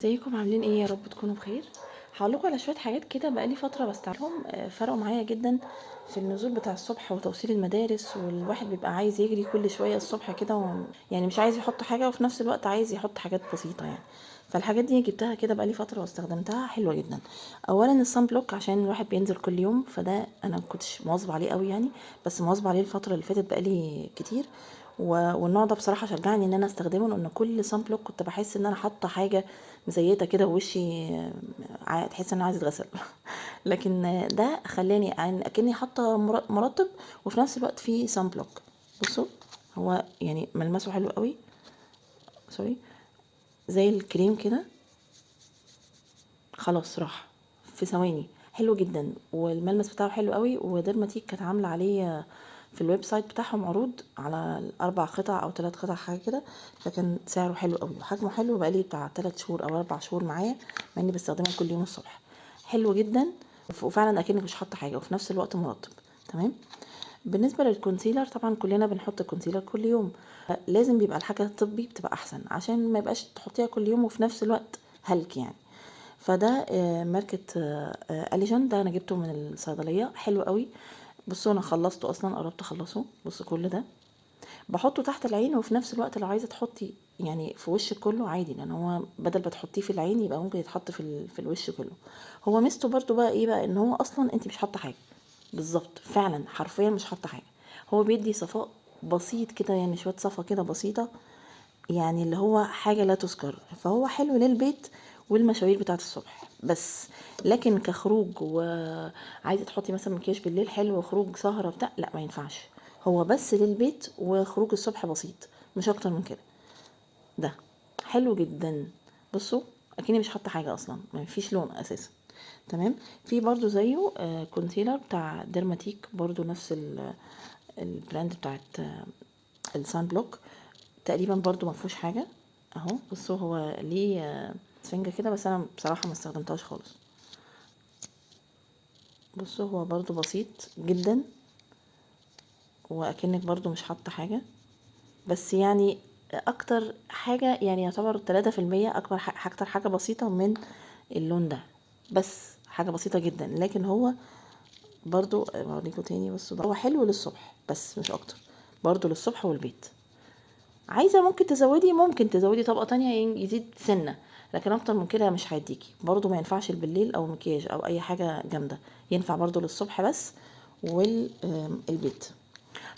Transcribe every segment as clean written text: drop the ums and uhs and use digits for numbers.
ازيكم عاملين ايه؟ يا رب تكونوا بخير. هقول لكم على شويه حاجات كده بقالي فتره بستعملهم، فرقوا معايا جدا في النزول بتاع الصبح وتوصيل المدارس، والواحد بيبقى عايز يجري كل شويه الصبح كده يعني مش عايز يحط حاجه وفي نفس الوقت عايز يحط حاجات بسيطه يعني. فالحاجات دي جبتها كده بقالي فتره واستخدمتها حلوه جدا. اولا الصن بلوك عشان الواحد بينزل كل يوم، فده انا ما كنتش مواظبه عليه قوي يعني، بس مواظبه عليه الفتره اللي فاتت بقالي كتير. والنوع ده بصراحه شجعني ان انا استخدمه، لان كل صن بلوك كنت بحس ان انا حاطه حاجه مزيته كده ووشي، تحس ان انا عايزه اتغسل. لكن ده خلاني يعني اكني حاطه مرطب وفي نفس الوقت فيه صن بلوك. بصوا، هو يعني ملمسه حلو قوي، سوري، زي الكريم كده، خلاص راح في ثواني، حلو جدا. والملمس بتاعه حلو قوي. وديرماتيك كانت عامله عليه في الويب سايت بتاعهم عروض على 4 قطع او 3 قطع حاجه كده، فكان سعره حلو قوي وحجمه حلو. بقالي بتاع 3 شهور او 4 شهور معايا، مع اني بستخدمه كل يوم الصبح. حلو جدا، وفعلا اكنك مش حاطه حاجه وفي نفس الوقت مرطب. تمام. بالنسبه للكونسيلر، طبعا كلنا بنحط الكونسيلر كل يوم، لازم بيبقى الحاجه الطبي بتبقى احسن عشان ما يبقاش تحطيها كل يوم وفي نفس الوقت هلك يعني. فده ماركة أليجان، ده انا جبته من الصيدلية، حلو قوي. بصوا انا خلصته اصلا، قربت اخلصه. بصوا كل ده بحطه تحت العين، وفي نفس الوقت لو عايزه تحطي يعني في وشك كله عادي، لان هو بدل ما تحطيه في العين يبقى ممكن يتحط في الوش كله. هو ميزته برضو بقى ايه بقى؟ ان هو اصلا انت مش حاطه حاجه، بالظبط فعلا حرفيا مش حاطه حاجه. هو بيدي صفاء بسيط كده، يعني شويه صفا كده بسيطه، يعني اللي هو حاجة لا تذكر. فهو حلو للبيت والمشاوير بتاعت الصبح بس. لكن كخروج وعايزة تحطي مثلا مكياج بالليل حلو وخروج سهرة بتاع، لا ما ينفعش. هو بس للبيت وخروج الصبح بسيط، مش اكتر من كده. ده حلو جدا. بصوا اكني مش حاطه حاجه اصلا، ما فيش لون اساسا. تمام. في برضو زيه كونسيلر بتاع ديرماتيك، برضو نفس البراند بتاعت السان بلوك تقريبا، برضو ما فيهوش حاجه. اهو بصوا، هو ليه سفنجه كده، بس انا بصراحه ما استخدمتهاش خالص. بصوا هو برضو بسيط جدا، واكنك برضو مش حاطه حاجه، بس يعني اكتر حاجه يعني يعتبر 3%، اكتر حاجه بسيطه من اللون ده، بس حاجه بسيطه جدا. لكن هو برضو اوريكم تاني، بصوا ده هو حلو للصبح بس مش اكتر، برضو للصبح والبيت. عايزه ممكن تزودي طبقه تانية يزيد سنه، لكن اكتر من كده مش هيديكي. برضو ما ينفعش بالليل او مكياج او اي حاجه جامده، ينفع برضو للصبح بس والبيت.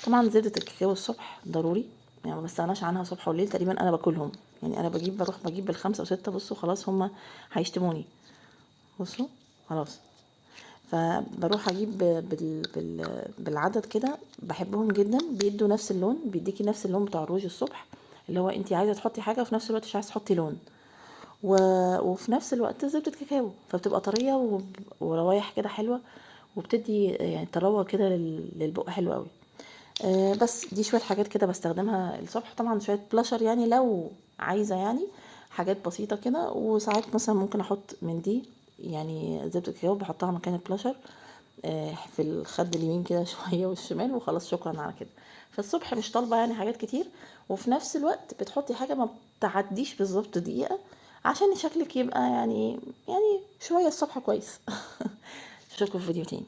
طبعا زبدة الكاكاو الصبح ضروري، يعني ما بستغناش عنها صبح وليل، تقريبا انا باكلهم. يعني انا بروح بجيب بال5 و6. بصوا خلاص هما هيشتموني، بصوا خلاص. فبروح اجيب بالعدد كده، بحبهم جدا، بيدوا نفس اللون، بيديكي نفس اللون بتاع الروج الصبح، اللي هو انت عايزه تحطي حاجه وفي نفس الوقت مش عايزه تحطي لون، وفي نفس الوقت زبدة كاكاو، فبتبقى طريه وروايح كده حلوه، وبتدي يعني تروه كده للبق حلو قوي. بس دي شويه حاجات كده بستخدمها الصبح. طبعا شويه بلاشر يعني لو عايزه، يعني حاجات بسيطه كده. وساعات مثلا ممكن احط من دي، يعني زبده الكاكاو بحطها مكان البلاشر في الخد اليمين كده شويه والشمال، وخلاص شكرا على كده. فالصبح مش طالبه يعني حاجات كتير، وفي نفس الوقت بتحطي حاجه ما بتعديش بالظبط دقيقه، عشان شكلك يبقى يعني شويه الصبح كويس. اشوفكم في فيديو تاني.